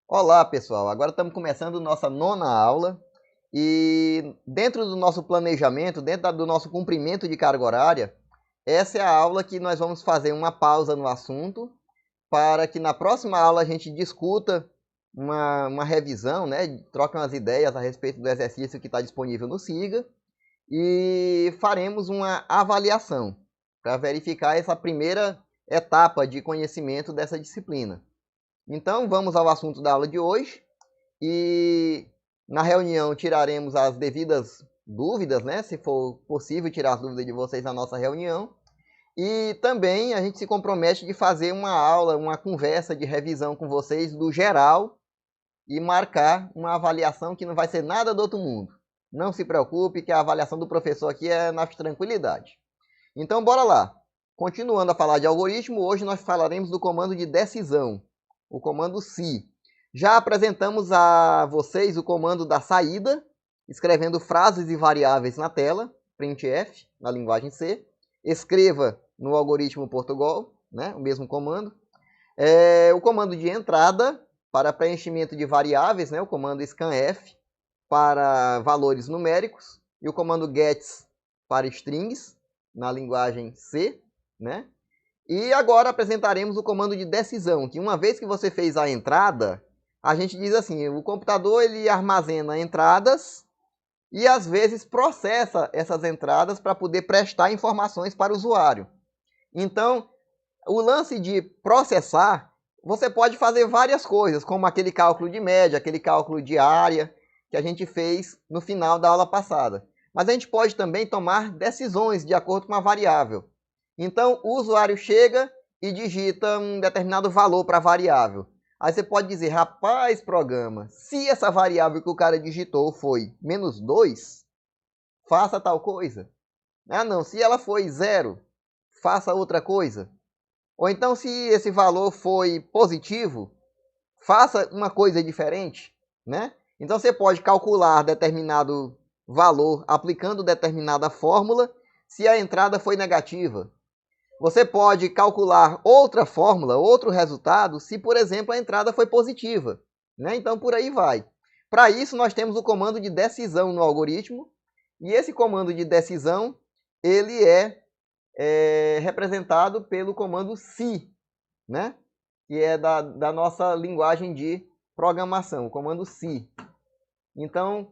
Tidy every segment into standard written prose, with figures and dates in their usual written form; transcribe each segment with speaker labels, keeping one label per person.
Speaker 1: Olá, pessoal. Agora estamos começando nossa nona aula e dentro do nosso planejamento, do nosso cumprimento de carga horária, essa é a aula que nós vamos fazer uma pausa no assunto para que na próxima aula a gente discuta uma revisão, né? Troque umas ideias a respeito do exercício que está disponível no SIGA e faremos uma avaliação para verificar essa primeira etapa de conhecimento dessa disciplina. Então, vamos ao assunto da aula de hoje e na reunião tiraremos as devidas dúvidas, né? Se for possível tirar as dúvidas de vocês na nossa reunião. E também a gente se compromete de fazer uma aula, uma conversa de revisão com vocês do geral e marcar uma avaliação que não vai ser nada do outro mundo. Não se preocupe que a avaliação do professor aqui é na tranquilidade. Então, bora lá. Continuando a falar de algoritmo, hoje nós falaremos do comando de decisão, o comando SI. Já apresentamos a vocês o comando da saída, escrevendo frases e variáveis na tela, printf, na linguagem C. Escreva no algoritmo Portugal, né, o mesmo comando. O comando de entrada, para preenchimento de variáveis, né, o comando scanf, para valores numéricos. E o comando gets para strings, na linguagem C, né? E agora apresentaremos o comando de decisão, que uma vez que você fez a entrada, a gente diz assim, o computador ele armazena entradas e às vezes processa essas entradas para poder prestar informações para o usuário. Então, o lance de processar, você pode fazer várias coisas, como aquele cálculo de média, aquele cálculo de área que a gente fez no final da aula passada. Mas a gente pode também tomar decisões de acordo com a variável. Então, o usuário chega e digita um determinado valor para a variável. Aí você pode dizer, rapaz, programa, se essa variável que o cara digitou foi -2, faça tal coisa. Ah, não, se ela foi 0, faça outra coisa. Ou então, se esse valor foi positivo, faça uma coisa diferente, né? Então, você pode calcular determinado valor aplicando determinada fórmula se a entrada foi negativa. Você pode calcular outra fórmula, outro resultado, se, por exemplo, a entrada foi positiva, né? Então, por aí vai. Para isso, nós temos o comando de decisão no algoritmo, e esse comando de decisão, ele é representado pelo comando SI, né? Que é da nossa linguagem de programação, o comando SI. Então,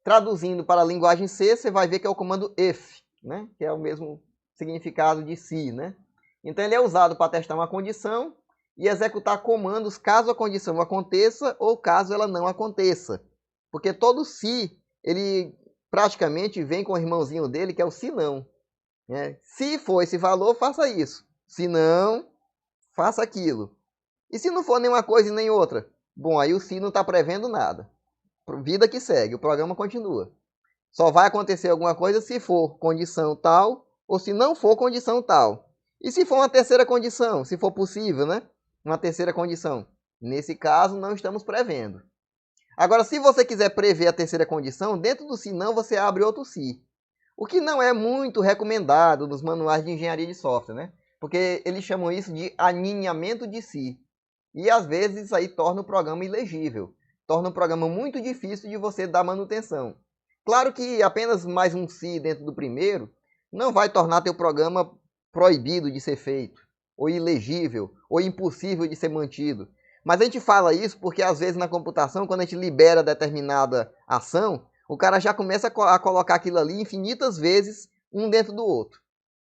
Speaker 1: traduzindo para a linguagem C, você vai ver que é o comando if, né? Que é o mesmo significado de SI, né? Então, ele é usado para testar uma condição e executar comandos caso a condição aconteça ou caso ela não aconteça. Porque todo SI, ele praticamente vem com o irmãozinho dele, que é o se não. Né? Se for esse valor, faça isso. Se não, faça aquilo. E se não for nenhuma coisa e nem outra? Bom, aí o se não está prevendo nada. Vida que segue, o programa continua. Só vai acontecer alguma coisa se for condição tal ou se não for condição tal. E se for uma terceira condição, se for possível, né? Uma terceira condição. Nesse caso, não estamos prevendo. Agora, se você quiser prever a terceira condição, dentro do se não, você abre outro se. O que não é muito recomendado nos manuais de engenharia de software, né? Porque eles chamam isso de aninhamento de se. E às vezes isso aí torna o programa ilegível. Torna o programa muito difícil de você dar manutenção. Claro que apenas mais um se dentro do primeiro não vai tornar teu programa proibido de ser feito, ou ilegível, ou impossível de ser mantido. Mas a gente fala isso porque às vezes na computação, quando a gente libera determinada ação, o cara já começa a colocar aquilo ali infinitas vezes, um dentro do outro.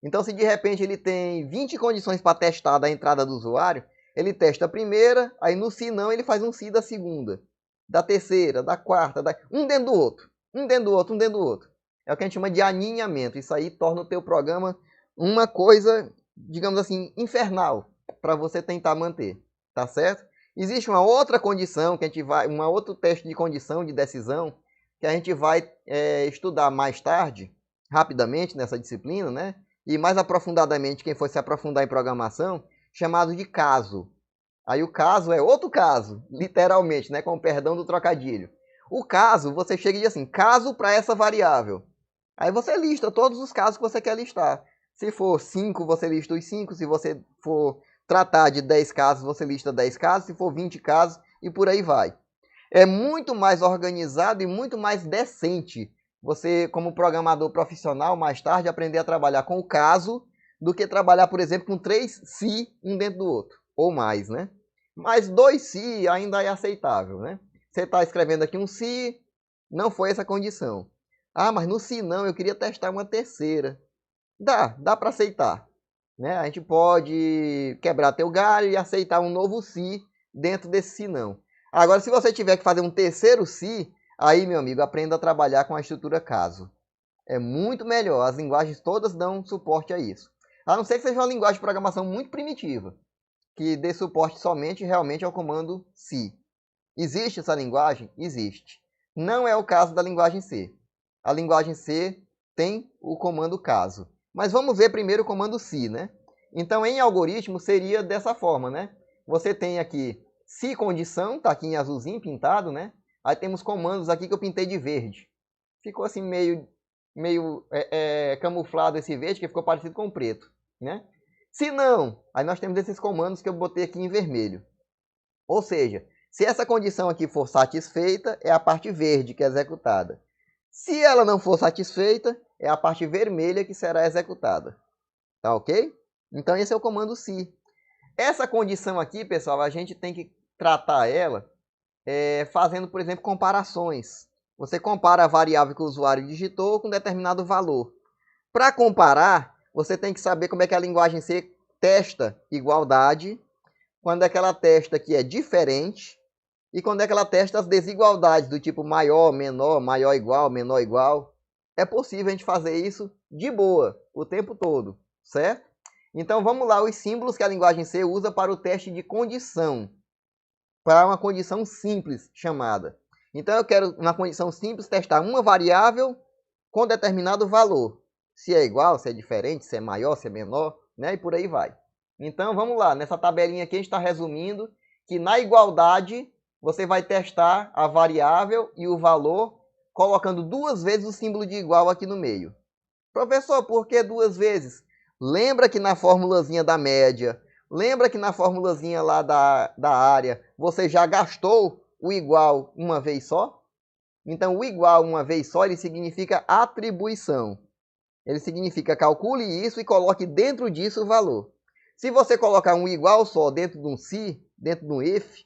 Speaker 1: Então, se de repente ele tem 20 condições para testar da entrada do usuário, ele testa a primeira, aí no se não ele faz um se da segunda, da terceira, da quarta, um dentro do outro, um dentro do outro, um dentro do outro. É o que a gente chama de aninhamento. Isso aí torna o teu programa uma coisa, digamos assim, infernal para você tentar manter, tá certo? Existe uma outra condição que a gente vai, um outro teste de condição de decisão que a gente vai estudar mais tarde, rapidamente nessa disciplina, né? E mais aprofundadamente, quem for se aprofundar em programação, chamado de caso. Aí o caso é outro caso, literalmente, né? Com o perdão do trocadilho. O caso, você chega e diz assim, caso para essa variável. Aí você lista todos os casos que você quer listar. Se for 5, você lista os 5. Se você for tratar de 10 casos, você lista 10 casos, se for 20 casos e por aí vai. É muito mais organizado e muito mais decente você, como programador profissional, mais tarde, aprender a trabalhar com o caso do que trabalhar, por exemplo, com 3 se um dentro do outro, ou mais, né? Mas 2 se ainda é aceitável, né? Você está escrevendo aqui um se, não foi essa condição. Ah, mas no se não, eu queria testar uma terceira. Dá para aceitar, né? A gente pode quebrar teu galho e aceitar um novo se dentro desse se não. Agora, se você tiver que fazer um terceiro se, aí, meu amigo, aprenda a trabalhar com a estrutura caso. É muito melhor, as linguagens todas dão suporte a isso. A não ser que seja uma linguagem de programação muito primitiva, que dê suporte somente realmente ao comando se. Existe essa linguagem? Existe. Não é o caso da linguagem C. A linguagem C tem o comando caso. Mas vamos ver primeiro o comando se, né? Então, em algoritmo, seria dessa forma, né? Você tem aqui se condição, tá aqui em azulzinho pintado, né? Aí temos comandos aqui que eu pintei de verde. Ficou assim meio camuflado esse verde, que ficou parecido com o preto, né? Se não, aí nós temos esses comandos que eu botei aqui em vermelho. Ou seja, se essa condição aqui for satisfeita, é a parte verde que é executada. Se ela não for satisfeita, é a parte vermelha que será executada. Tá ok? Então esse é o comando se. Essa condição aqui, pessoal, a gente tem que tratar ela fazendo, por exemplo, comparações. Você compara a variável que o usuário digitou com determinado valor. Para comparar, você tem que saber como é que a linguagem C testa igualdade, quando é que ela testa que é diferente, e quando é que ela testa as desigualdades, do tipo maior, menor, maior igual, menor igual. É possível a gente fazer isso de boa, o tempo todo, certo? Então vamos lá, os símbolos que a linguagem C usa para o teste de condição. Para uma condição simples chamada. Então eu quero, na condição simples, testar uma variável com determinado valor. Se é igual, se é diferente, se é maior, se é menor, né? E por aí vai. Então vamos lá, nessa tabelinha aqui a gente está resumindo que na igualdade você vai testar a variável e o valor colocando 2 vezes o símbolo de igual aqui no meio. Professor, por que 2 vezes? Lembra que na formulazinha da média, lembra que na formulazinha lá da área, você já gastou o igual uma vez só? Então, o igual uma vez só, ele significa atribuição. Ele significa calcule isso e coloque dentro disso o valor. Se você colocar um igual só dentro de um se, dentro de um if,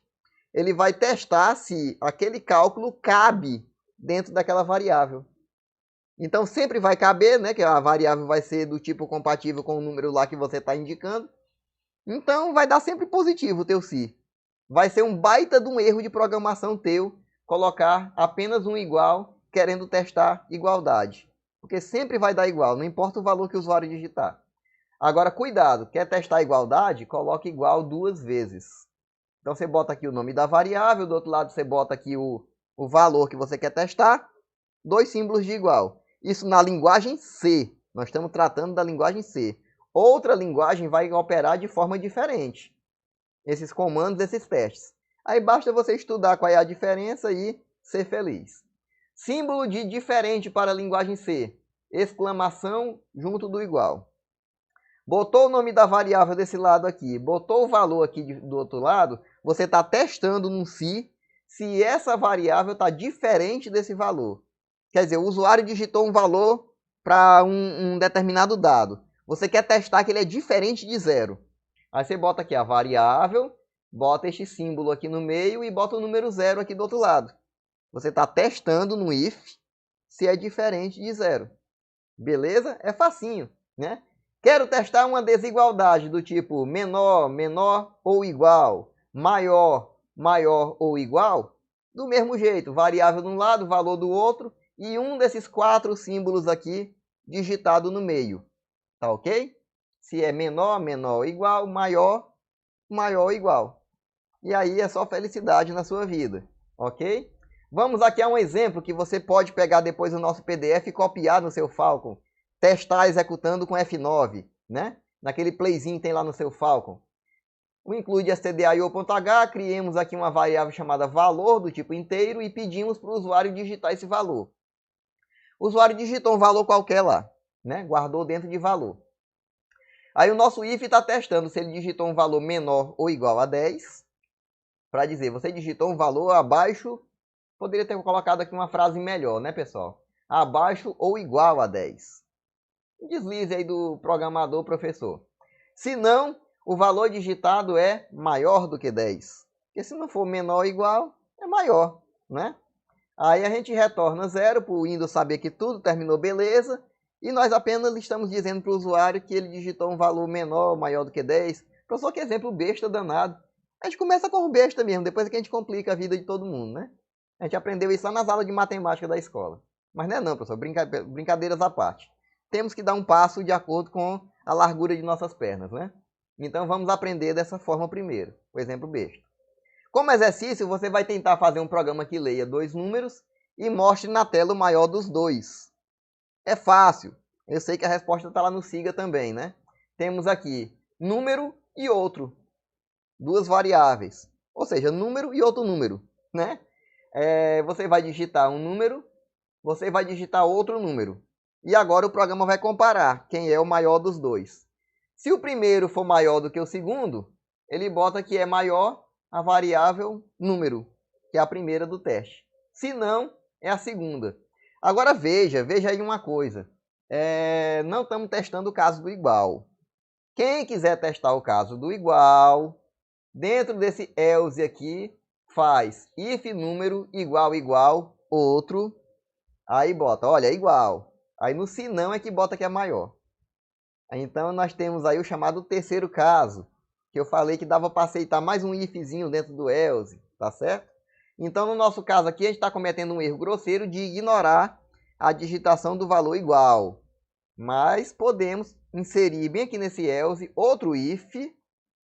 Speaker 1: ele vai testar se aquele cálculo cabe dentro daquela variável. Então sempre vai caber, né? Que a variável vai ser do tipo compatível com o número lá que você está indicando. Então vai dar sempre positivo o teu se. Vai ser um baita de um erro de programação teu colocar apenas um igual querendo testar igualdade. Porque sempre vai dar igual, não importa o valor que o usuário digitar. Agora cuidado, quer testar igualdade? Coloque igual 2 vezes. Então você bota aqui o nome da variável, do outro lado você bota aqui o valor que você quer testar, 2 símbolos de igual. Isso na linguagem C. Nós estamos tratando da linguagem C. Outra linguagem vai operar de forma diferente. Esses comandos, esses testes. Aí basta você estudar qual é a diferença e ser feliz. Símbolo de diferente para a linguagem C. Exclamação junto do igual. Botou o nome da variável desse lado aqui, botou o valor aqui do outro lado, você está testando no se essa variável está diferente desse valor. Quer dizer, o usuário digitou um valor para um determinado dado. Você quer testar que ele é diferente de 0. Aí você bota aqui a variável, bota este símbolo aqui no meio e bota o número 0 aqui do outro lado. Você está testando no if se é diferente de 0. Beleza? É facinho, né? Quero testar uma desigualdade do tipo menor, menor ou igual, maior, maior ou igual. Do mesmo jeito, variável de um lado, valor do outro e um desses 4 símbolos aqui digitado no meio. Tá ok? Se é menor, menor ou igual, maior, maior ou igual. E aí é só felicidade na sua vida, ok? Vamos aqui a um exemplo que você pode pegar depois o nosso PDF e copiar no seu Falcon. Testar executando com F9, né? Naquele playzinho que tem lá no seu Falcon. O include stdio.h, criemos aqui uma variável chamada valor do tipo inteiro e pedimos para o usuário digitar esse valor. O usuário digitou um valor qualquer lá, né? Guardou dentro de valor. Aí o nosso if está testando se ele digitou um valor menor ou igual a 10. Para dizer, você digitou um valor abaixo, poderia ter colocado aqui uma frase melhor, né, pessoal? Abaixo ou igual a 10. Deslize aí do programador, professor. Se não, o valor digitado é maior do que 10. Porque se não for menor ou igual, é maior, né? Aí a gente retorna 0 para o Windows saber que tudo terminou beleza. E nós apenas estamos dizendo para o usuário que ele digitou um valor menor ou maior do que 10. Professor, que exemplo besta danado. A gente começa com besta mesmo, depois é que a gente complica a vida de todo mundo, né? A gente aprendeu isso lá nas aulas de matemática da escola. Mas não é não, professor, brincadeiras à parte. Temos que dar um passo de acordo com a largura de nossas pernas, né? Então vamos aprender dessa forma primeiro, o exemplo besta. Como exercício, você vai tentar fazer um programa que leia 2 números e mostre na tela o maior dos 2. É fácil. Eu sei que a resposta está lá no SIGA também, né? Temos aqui número e outro. 2 variáveis. Ou seja, número e outro número, né? Você vai digitar um número, você vai digitar outro número. E agora o programa vai comparar quem é o maior dos 2. Se o primeiro for maior do que o segundo, ele bota que é maior a variável número, que é a primeira do teste. Se não, é a segunda. Agora veja aí uma coisa. Não estamos testando o caso do igual. Quem quiser testar o caso do igual, dentro desse else aqui, faz if número igual outro. Aí bota, olha, igual. Aí no se não é que bota que é maior. Então nós temos aí o chamado terceiro caso, que eu falei que dava para aceitar mais um ifzinho dentro do else, tá certo? Então no nosso caso aqui a gente está cometendo um erro grosseiro de ignorar a digitação do valor igual. Mas podemos inserir bem aqui nesse else outro if,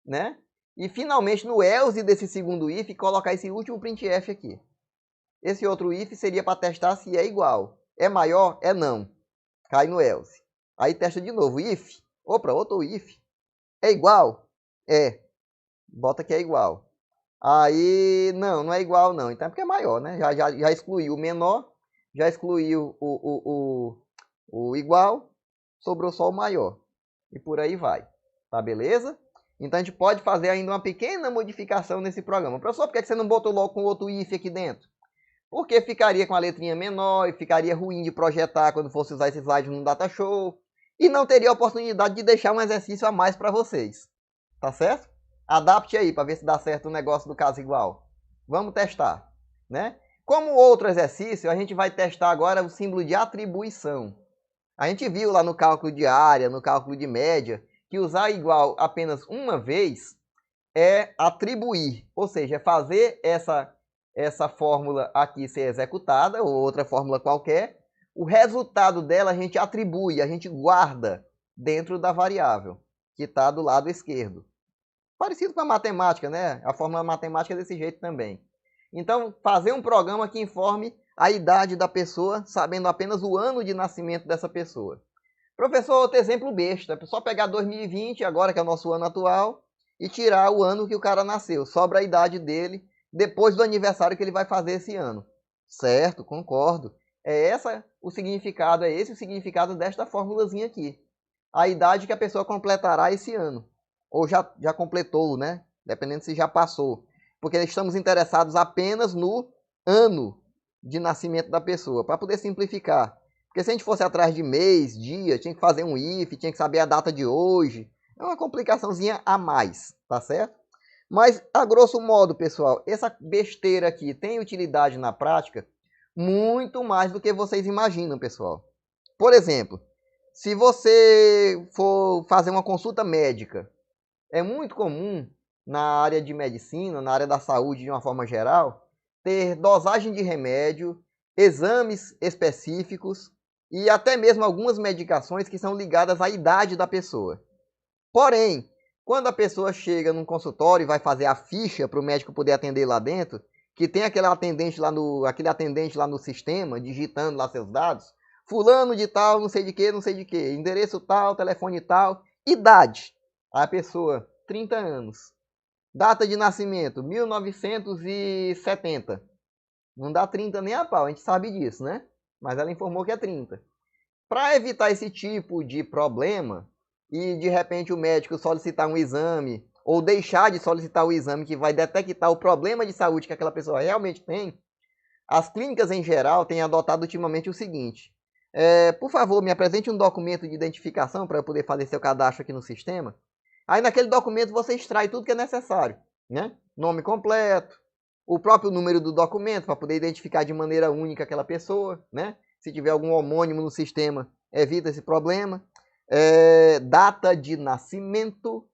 Speaker 1: né? E finalmente no else desse segundo if colocar esse último printf aqui. Esse outro if seria para testar se é igual. É maior? É não. Cai no else. Aí testa de novo. If. Opa, outro if. É igual? É. Bota que é igual. Aí, não é igual não. Então é porque é maior, né? Já excluiu o menor. Já excluiu o igual. Sobrou só o maior. E por aí vai. Tá beleza? Então a gente pode fazer ainda uma pequena modificação nesse programa. Professor, por que você não botou logo com outro if aqui dentro? Porque ficaria com a letrinha menor e ficaria ruim de projetar quando fosse usar esse slide no Data Show. E não teria a oportunidade de deixar um exercício a mais para vocês. Tá certo? Adapte aí para ver se dá certo o negócio do caso igual. Vamos testar, né? Como outro exercício, a gente vai testar agora o símbolo de atribuição. A gente viu lá no cálculo de área, no cálculo de média, que usar igual apenas uma vez é atribuir. Ou seja, é fazer essa fórmula aqui ser executada, ou outra fórmula qualquer, o resultado dela a gente atribui, a gente guarda dentro da variável, que está do lado esquerdo. Parecido com a matemática, né? A fórmula matemática é desse jeito também. Então, fazer um programa que informe a idade da pessoa, sabendo apenas o ano de nascimento dessa pessoa. Professor, outro exemplo besta. É só pegar 2020, agora que é o nosso ano atual, e tirar o ano que o cara nasceu. Sobra a idade dele depois do aniversário que ele vai fazer esse ano. Certo, concordo. É esse o significado desta formulazinha aqui. A idade que a pessoa completará esse ano. Ou já completou, né? Dependendo se já passou. Porque estamos interessados apenas no ano de nascimento da pessoa, para poder simplificar. Porque se a gente fosse atrás de mês, dia, tinha que fazer um if, tinha que saber a data de hoje. É uma complicaçãozinha a mais, tá certo? Mas, a grosso modo, pessoal, essa besteira aqui tem utilidade na prática muito mais do que vocês imaginam, pessoal. Por exemplo, se você for fazer uma consulta médica, é muito comum na área de medicina, na área da saúde de uma forma geral, ter dosagem de remédio, exames específicos e até mesmo algumas medicações que são ligadas à idade da pessoa. Porém, quando a pessoa chega num consultório e vai fazer a ficha para o médico poder atender lá dentro, que tem aquele atendente lá no sistema, digitando lá seus dados, fulano de tal, não sei de que, endereço tal, telefone tal, idade. A pessoa, 30 anos. Data de nascimento, 1970. Não dá 30 nem a pau, a gente sabe disso, né? Mas ela informou que é 30. Para evitar esse tipo de problema, e de repente o médico solicitar um exame, ou deixar de solicitar o exame que vai detectar o problema de saúde que aquela pessoa realmente tem, as clínicas em geral têm adotado ultimamente o seguinte: por favor, me apresente um documento de identificação para eu poder fazer seu cadastro aqui no sistema. Aí naquele documento você extrai tudo que é necessário, né? Nome completo, o próprio número do documento para poder identificar de maneira única aquela pessoa, né? Se tiver algum homônimo no sistema, evita esse problema. Data de nascimento,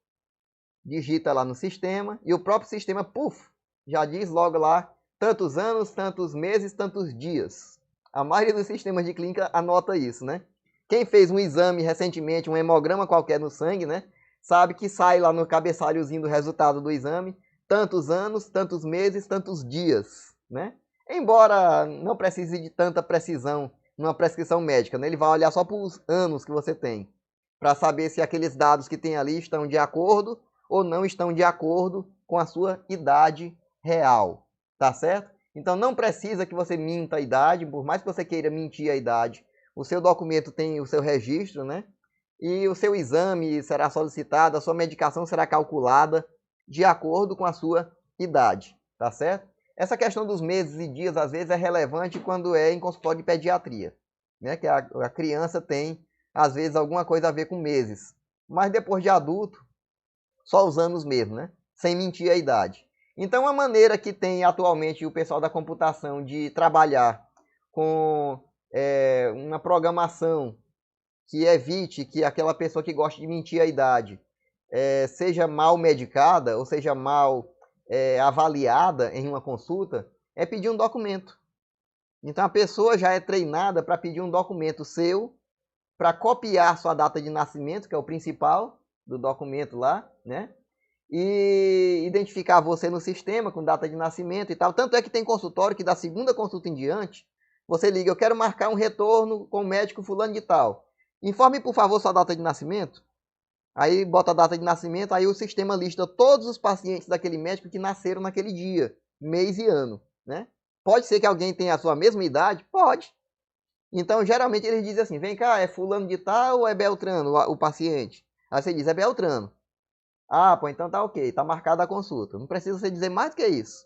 Speaker 1: digita lá no sistema e o próprio sistema, puf, já diz logo lá tantos anos, tantos meses, tantos dias. A maioria dos sistemas de clínica anota isso, né? Quem fez um exame recentemente, um hemograma qualquer no sangue, né? Sabe que sai lá no cabeçalhozinho do resultado do exame, tantos anos, tantos meses, tantos dias, né? Embora não precise de tanta precisão numa prescrição médica, né? Ele vai olhar só para os anos que você tem, para saber se aqueles dados que tem ali estão de acordo ou não estão de acordo com a sua idade real, tá certo? Então não precisa que você minta a idade, por mais que você queira mentir a idade, o seu documento tem o seu registro, né? E o seu exame será solicitado, a sua medicação será calculada de acordo com a sua idade, tá certo? Essa questão dos meses e dias, às vezes, é relevante quando é em consultório de pediatria, né? Que a criança tem, às vezes, alguma coisa a ver com meses. Mas depois de adulto, só os anos mesmo, né? Sem mentir a idade. Então, a maneira que tem atualmente o pessoal da computação de trabalhar com uma programação que evite que aquela pessoa que gosta de mentir a idade seja mal medicada ou seja mal avaliada em uma consulta, é pedir um documento. Então, a pessoa já é treinada para pedir um documento seu, para copiar sua data de nascimento, que é o principal do documento lá, né? E identificar você no sistema com data de nascimento e tal. Tanto é que tem consultório que da segunda consulta em diante, você liga, eu quero marcar um retorno com o médico fulano de tal. Informe, por favor, sua data de nascimento. Aí bota a data de nascimento, aí o sistema lista todos os pacientes daquele médico que nasceram naquele dia, mês e ano, né? Pode ser que alguém tenha a sua mesma idade? Pode. Então, geralmente, eles dizem assim, vem cá, é fulano de tal ou é Beltrano o paciente? Aí você diz, é Beltrano. Ah, pô, então tá ok, tá marcada a consulta. Não precisa você dizer mais do que isso.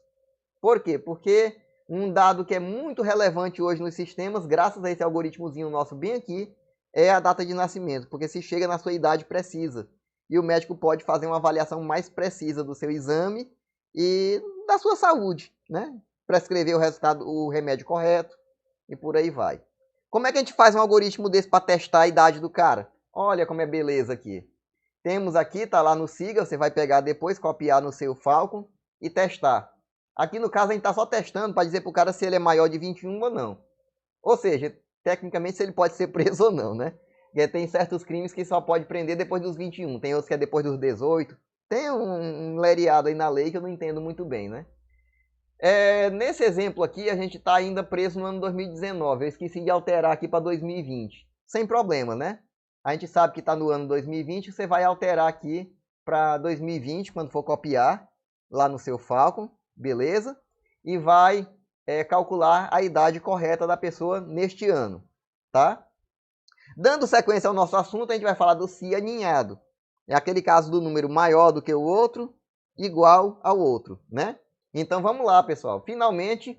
Speaker 1: Por quê? Porque um dado que é muito relevante hoje nos sistemas, graças a esse algoritmozinho nosso bem aqui, é a data de nascimento. Porque se chega na sua idade precisa. E o médico pode fazer uma avaliação mais precisa do seu exame e da sua saúde, né? Prescrever o remédio correto e por aí vai. Como é que a gente faz um algoritmo desse para testar a idade do cara? Olha como é beleza aqui. Temos aqui, tá lá no Siga, você vai pegar depois, copiar no seu Falcon e testar. Aqui no caso a gente está só testando para dizer para o cara se ele é maior de 21 ou não. Ou seja, tecnicamente se ele pode ser preso ou não, né? Porque tem certos crimes que só pode prender depois dos 21, tem outros que é depois dos 18. Tem um lereado aí na lei que eu não entendo muito bem, né? Nesse exemplo aqui, a gente está ainda preso no ano 2019. Eu esqueci de alterar aqui para 2020. Sem problema, né? A gente sabe que está no ano 2020, você vai alterar aqui para 2020, quando for copiar, lá no seu Falcon, beleza? E vai calcular a idade correta da pessoa neste ano, tá? Dando sequência ao nosso assunto, a gente vai falar do si aninhado. É aquele caso do número maior do que o outro, igual ao outro, né? Então vamos lá, pessoal. Finalmente,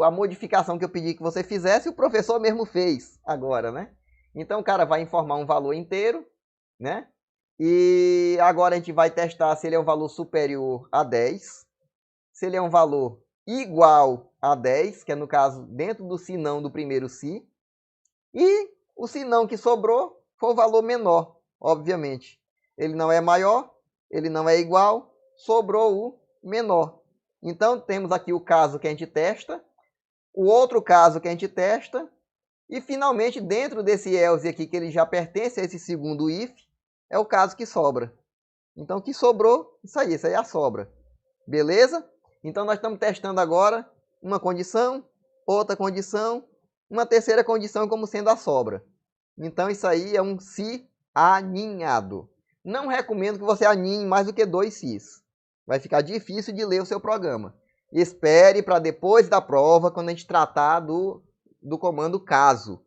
Speaker 1: a modificação que eu pedi que você fizesse, o professor mesmo fez agora, né? Então o cara vai informar um valor inteiro, né? E agora a gente vai testar se ele é um valor superior a 10, se ele é um valor igual a 10, que é no caso dentro do se não do primeiro si, e o se não que sobrou foi o valor menor, obviamente. Ele não é maior, ele não é igual, sobrou o menor. Então temos aqui o caso que a gente testa, o outro caso que a gente testa, e finalmente, dentro desse else aqui, que ele já pertence a esse segundo if, é o caso que sobra. Então, o que sobrou, isso aí é a sobra. Beleza? Então, nós estamos testando agora uma condição, outra condição, uma terceira condição como sendo a sobra. Então, isso aí é um si aninhado. Não recomendo que você aninhe mais do que 2 sis. Vai ficar difícil de ler o seu programa. Espere para depois da prova, quando a gente tratar do comando caso,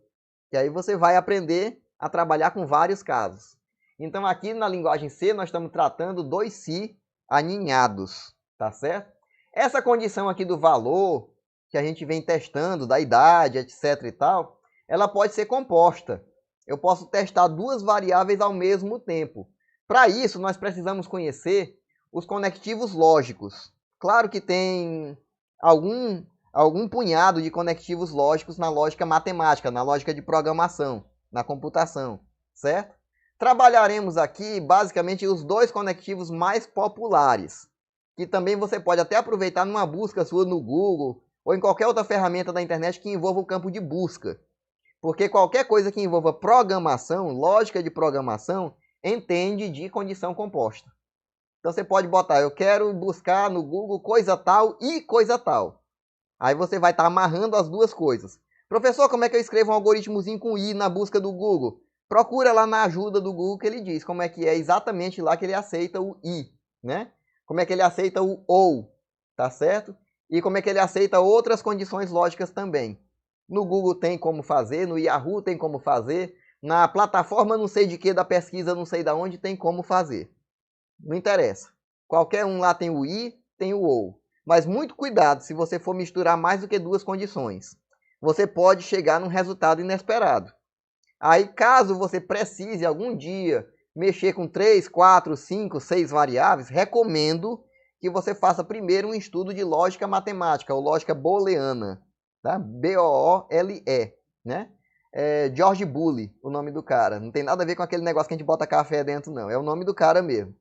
Speaker 1: que aí você vai aprender a trabalhar com vários casos. Então aqui na linguagem C nós estamos tratando dois si aninhados, tá certo? Essa condição aqui do valor, que a gente vem testando, da idade, etc e tal, ela pode ser composta. Eu posso testar duas variáveis ao mesmo tempo. Para isso, nós precisamos conhecer os conectivos lógicos. Claro que tem algum punhado de conectivos lógicos na lógica matemática, na lógica de programação, na computação, certo? Trabalharemos aqui, basicamente, os dois conectivos mais populares, que também você pode até aproveitar numa busca sua no Google ou em qualquer outra ferramenta da internet que envolva o campo de busca. Porque qualquer coisa que envolva programação, lógica de programação, entende de condição composta. Então você pode botar, eu quero buscar no Google coisa tal e coisa tal. Aí você vai estar amarrando as duas coisas. Professor, como é que eu escrevo um algoritmozinho com i na busca do Google? Procura lá na ajuda do Google que ele diz como é que é exatamente lá que ele aceita o i, né? Como é que ele aceita o ou, tá certo? E como é que ele aceita outras condições lógicas também. No Google tem como fazer, no Yahoo tem como fazer, na plataforma não sei de que da pesquisa não sei da onde tem como fazer. Não interessa. Qualquer um lá tem o i, tem o ou. Mas muito cuidado se você for misturar mais do que duas condições. Você pode chegar num resultado inesperado. Aí, caso você precise algum dia mexer com 3, 4, 5, 6 variáveis, recomendo que você faça primeiro um estudo de lógica matemática, ou lógica booleana, tá? B-O-O-L-E, né? George Boole, o nome do cara. Não tem nada a ver com aquele negócio que a gente bota café dentro, não. É o nome do cara mesmo.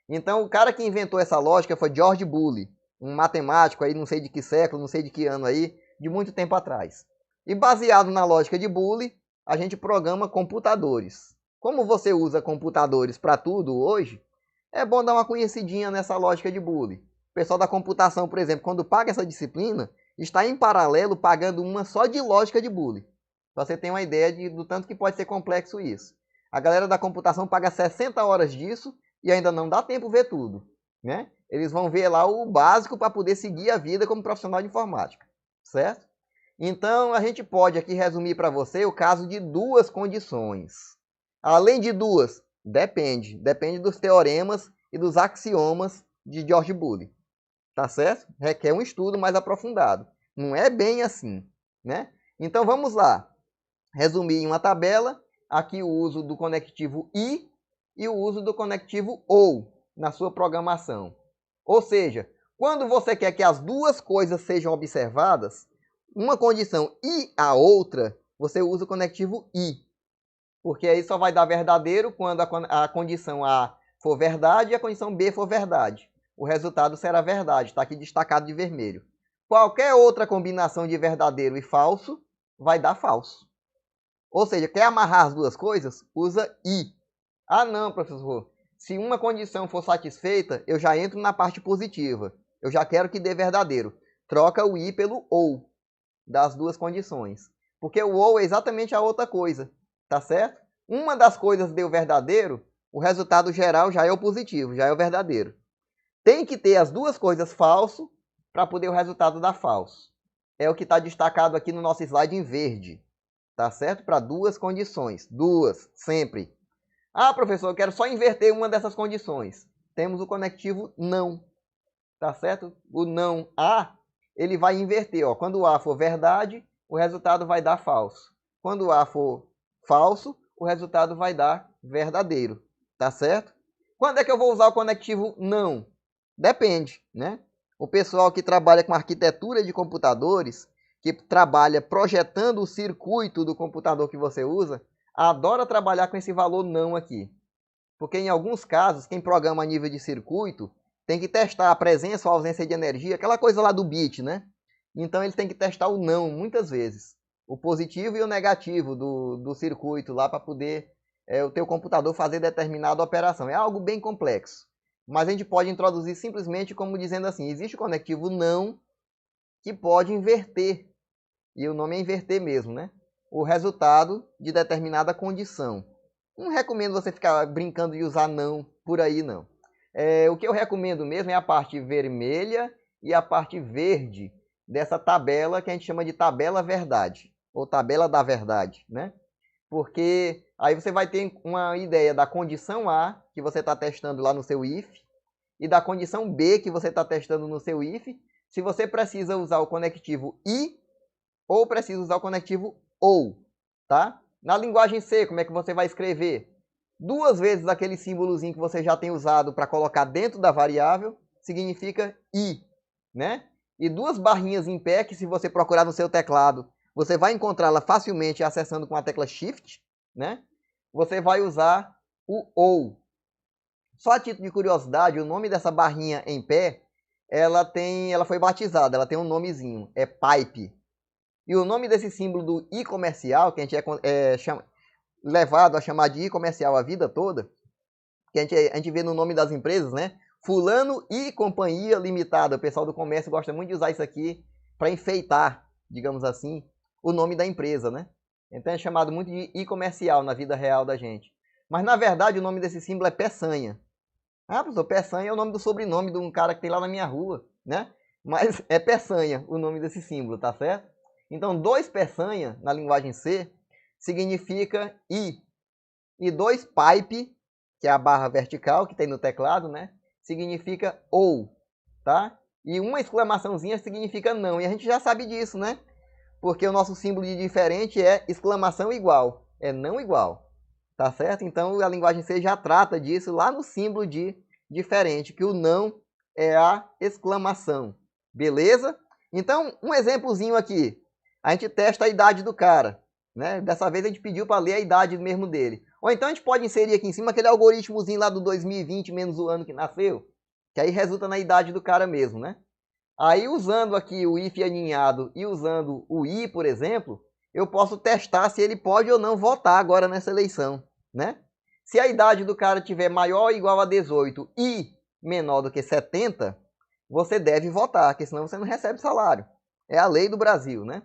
Speaker 1: Então, o cara que inventou essa lógica foi George Boole, um matemático aí, não sei de que século, não sei de que ano aí, de muito tempo atrás. E baseado na lógica de Boole, a gente programa computadores. Como você usa computadores para tudo hoje, é bom dar uma conhecidinha nessa lógica de Boole. O pessoal da computação, por exemplo, quando paga essa disciplina, está em paralelo pagando uma só de lógica de Boole. Pra você ter uma ideia do tanto que pode ser complexo isso. A galera da computação paga 60 horas disso e ainda não dá tempo ver tudo, né? Eles vão ver lá o básico para poder seguir a vida como profissional de informática, certo? Então, a gente pode aqui resumir para você o caso de duas condições. Além de duas, depende. Depende dos teoremas e dos axiomas de George Boole. Tá certo? Requer um estudo mais aprofundado. Não é bem assim, né? Então, vamos lá. Resumir em uma tabela. Aqui o uso do conectivo i e o uso do conectivo ou na sua programação. Ou seja, quando você quer que as duas coisas sejam observadas, uma condição e a outra, você usa o conectivo i. Porque aí só vai dar verdadeiro quando a condição A for verdade e a condição B for verdade. O resultado será verdade, está aqui destacado de vermelho. Qualquer outra combinação de verdadeiro e falso vai dar falso. Ou seja, quer amarrar as duas coisas? Usa i. Ah não, professor. Se uma condição for satisfeita, eu já entro na parte positiva. Eu já quero que dê verdadeiro. Troca o i pelo ou das duas condições. Porque o ou é exatamente a outra coisa, tá certo? Uma das coisas deu verdadeiro, o resultado geral já é o positivo, já é o verdadeiro. Tem que ter as duas coisas falso para poder o resultado dar falso. É o que está destacado aqui no nosso slide em verde, tá certo? Para duas condições, duas, sempre. Ah, professor, eu quero só inverter uma dessas condições. Temos o conectivo não, tá certo? O não A, ele vai inverter. Ó. Quando o A for verdade, o resultado vai dar falso. Quando o A for falso, o resultado vai dar verdadeiro. Tá certo? Quando é que eu vou usar o conectivo não? Depende, né? O pessoal que trabalha com arquitetura de computadores, que trabalha projetando o circuito do computador que você usa, adora trabalhar com esse valor não aqui. Porque em alguns casos, quem programa a nível de circuito tem que testar a presença ou a ausência de energia, aquela coisa lá do bit, né? Então ele tem que testar o não muitas vezes. O positivo e o negativo do circuito lá para poder o teu computador fazer determinada operação. É algo bem complexo. Mas a gente pode introduzir simplesmente como dizendo assim, existe o conectivo não que pode inverter. E o nome é inverter mesmo, né? O resultado de determinada condição. Não recomendo você ficar brincando de usar não por aí, não. O que eu recomendo mesmo é a parte vermelha e a parte verde dessa tabela que a gente chama de tabela verdade, ou tabela da verdade, né? Porque Aí você vai ter uma ideia da condição A, que você está testando lá no seu if, e da condição B, que você está testando no seu if, se você precisa usar o conectivo e ou precisa usar o conectivo ou, tá? Na linguagem C, como é que você vai escrever? Duas vezes aquele símbolozinho que você já tem usado para colocar dentro da variável, significa i, né? E duas barrinhas em pé, que se você procurar no seu teclado, você vai encontrá-la facilmente acessando com a tecla Shift, né? Você vai usar o ou. Só a título de curiosidade, o nome dessa barrinha em pé, ela foi batizada, ela tem um nomezinho, é pipe. E o nome desse símbolo do i comercial, que a gente levado a chamar de i comercial a vida toda, que a gente vê no nome das empresas, né? Fulano e Companhia Limitada. O pessoal do comércio gosta muito de usar isso aqui para enfeitar, digamos assim, o nome da empresa, né? Então é chamado muito de i comercial na vida real da gente. Mas na verdade o nome desse símbolo é peçanha. Ah, professor, peçanha é o nome do sobrenome de um cara que tem lá na minha rua, né? Mas é peçanha o nome desse símbolo, tá certo? Então, dois peçanha, na linguagem C, significa I. E dois pipe, que é a barra vertical que tem no teclado, né? Significa ou, tá? E uma exclamaçãozinha significa não. E a gente já sabe disso, né? Porque o nosso símbolo de diferente é exclamação igual, é não igual, tá certo? Então, a linguagem C já trata disso lá no símbolo de diferente, que o não é a exclamação, beleza? Então, um exemplozinho aqui. A gente testa a idade do cara, né? Dessa vez a gente pediu para ler a idade mesmo dele. Ou então a gente pode inserir aqui em cima aquele algoritmozinho lá do 2020 menos o ano que nasceu, que aí resulta na idade do cara mesmo, né? Aí usando aqui o if aninhado e usando o i, por exemplo, eu posso testar se ele pode ou não votar agora nessa eleição, né? Se a idade do cara tiver maior ou igual a 18 e menor do que 70, você deve votar, porque senão você não recebe salário. É a lei do Brasil, né?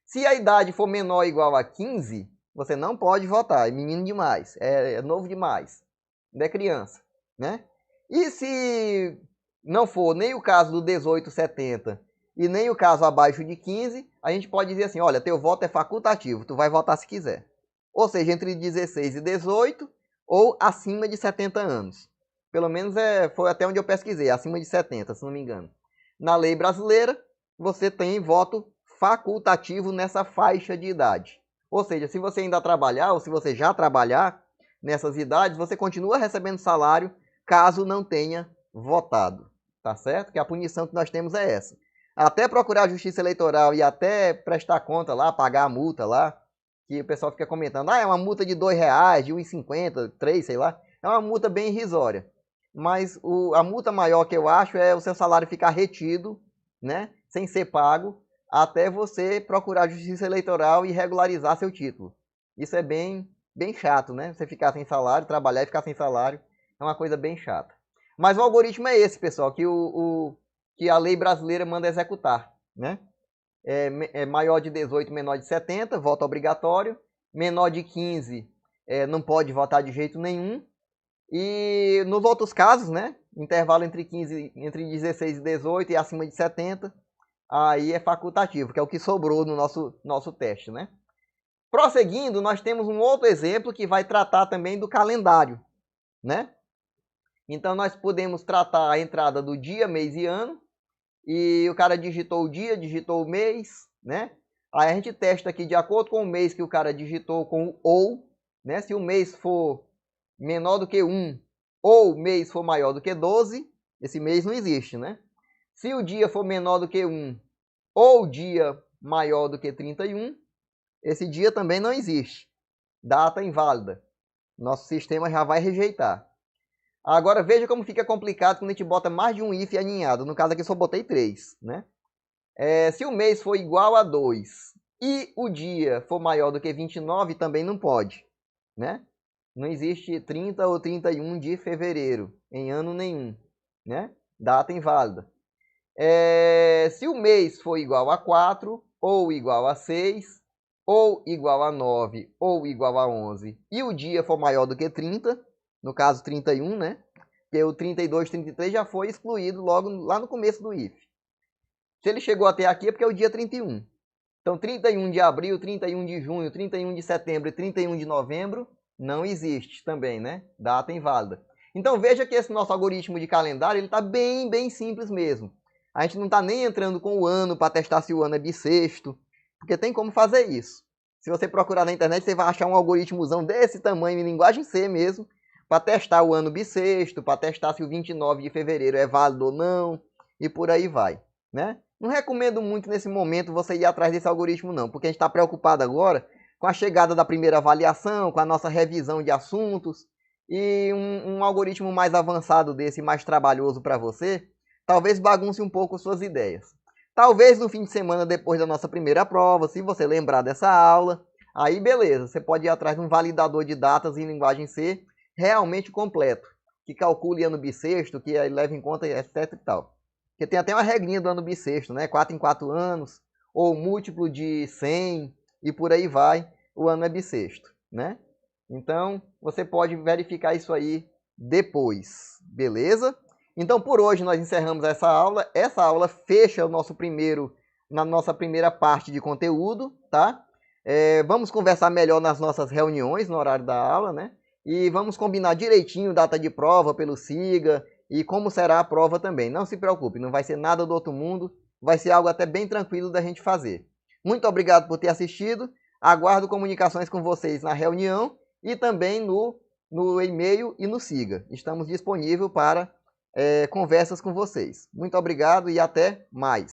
Speaker 1: Se a idade for menor ou igual a 15, você não pode votar. É menino demais, é novo demais, não é criança, né? E se não for nem o caso do 1870 e nem o caso abaixo de 15, a gente pode dizer assim, olha, teu voto é facultativo, tu vai votar se quiser. Ou seja, entre 16 e 18 ou acima de 70 anos. Pelo menos foi até onde eu pesquisei, acima de 70, se não me engano. Na lei brasileira, você tem voto facultativo nessa faixa de idade. Ou seja, se você ainda trabalhar, ou se você já trabalhar nessas idades, você continua recebendo salário caso não tenha votado. Tá certo? Que a punição que nós temos é essa. Até procurar a justiça eleitoral e até prestar conta lá, pagar a multa lá, que o pessoal fica comentando, é uma multa de R$2, de R$1,50, 3, sei lá. É uma multa bem irrisória. Mas a multa maior que eu acho é o seu salário ficar retido, né, sem ser pago, até você procurar a justiça eleitoral e regularizar seu título. Isso é bem chato, né? Você ficar sem salário, trabalhar e ficar sem salário, é uma coisa bem chata. Mas o algoritmo é esse, pessoal, que a lei brasileira manda executar, né? É maior de 18, menor de 70, voto obrigatório. Menor de 15, não pode votar de jeito nenhum. E nos outros casos, né? Intervalo entre 16 e 18 e acima de 70, aí é facultativo, que é o que sobrou no nosso teste, né? Prosseguindo, nós temos um outro exemplo que vai tratar também do calendário, né? Então nós podemos tratar a entrada do dia, mês e ano, e o cara digitou o dia, digitou o mês, né? Aí a gente testa aqui de acordo com o mês que o cara digitou com o ou, né? Se o mês for menor do que 1 ou o mês for maior do que 12, esse mês não existe, né? Se o dia for menor do que 1 ou o dia maior do que 31, esse dia também não existe. Data inválida. Nosso sistema já vai rejeitar. Agora veja como fica complicado quando a gente bota mais de um if aninhado. No caso aqui só botei 3, né? Se o mês for igual a 2 e o dia for maior do que 29, também não pode, né? Não existe 30 ou 31 de fevereiro em ano nenhum, né? Data inválida. Se o mês for igual a 4, ou igual a 6, ou igual a 9, ou igual a 11, e o dia for maior do que 30, no caso 31, né? Porque o 32, 33 já foi excluído logo lá no começo do if. Se ele chegou até aqui é porque é o dia 31. Então 31 de abril, 31 de junho, 31 de setembro e 31 de novembro Não existe também, né? Data inválida. Então veja que esse nosso algoritmo de calendário ele está bem simples mesmo. A gente não está nem entrando com o ano para testar se o ano é bissexto, porque tem como fazer isso. Se você procurar na internet, você vai achar um algoritmozão desse tamanho, em linguagem C mesmo, para testar o ano bissexto, para testar se o 29 de fevereiro é válido ou não, e por aí vai, né? Não recomendo muito nesse momento você ir atrás desse algoritmo não, porque a gente está preocupado agora com a chegada da primeira avaliação, com a nossa revisão de assuntos, e um algoritmo mais avançado desse, mais trabalhoso para você, talvez bagunce um pouco suas ideias. Talvez no fim de semana, depois da nossa primeira prova, se você lembrar dessa aula, aí beleza, você pode ir atrás de um validador de datas em linguagem C realmente completo, que calcule ano bissexto, que leve em conta etc e tal. Porque tem até uma regrinha do ano bissexto, né? 4 em 4 anos, ou múltiplo de 100, e por aí vai, o ano é bissexto, né? Então, você pode verificar isso aí depois, beleza? Então, por hoje nós encerramos essa aula. Essa aula fecha o nosso na nossa primeira parte de conteúdo, tá? Vamos conversar melhor nas nossas reuniões, no horário da aula, né? E vamos combinar direitinho data de prova pelo SIGA e como será a prova também. Não se preocupe, não vai ser nada do outro mundo, vai ser algo até bem tranquilo da gente fazer. Muito obrigado por ter assistido. Aguardo comunicações com vocês na reunião e também no e-mail e no SIGA. Estamos disponíveis para conversas com vocês. Muito obrigado e até mais.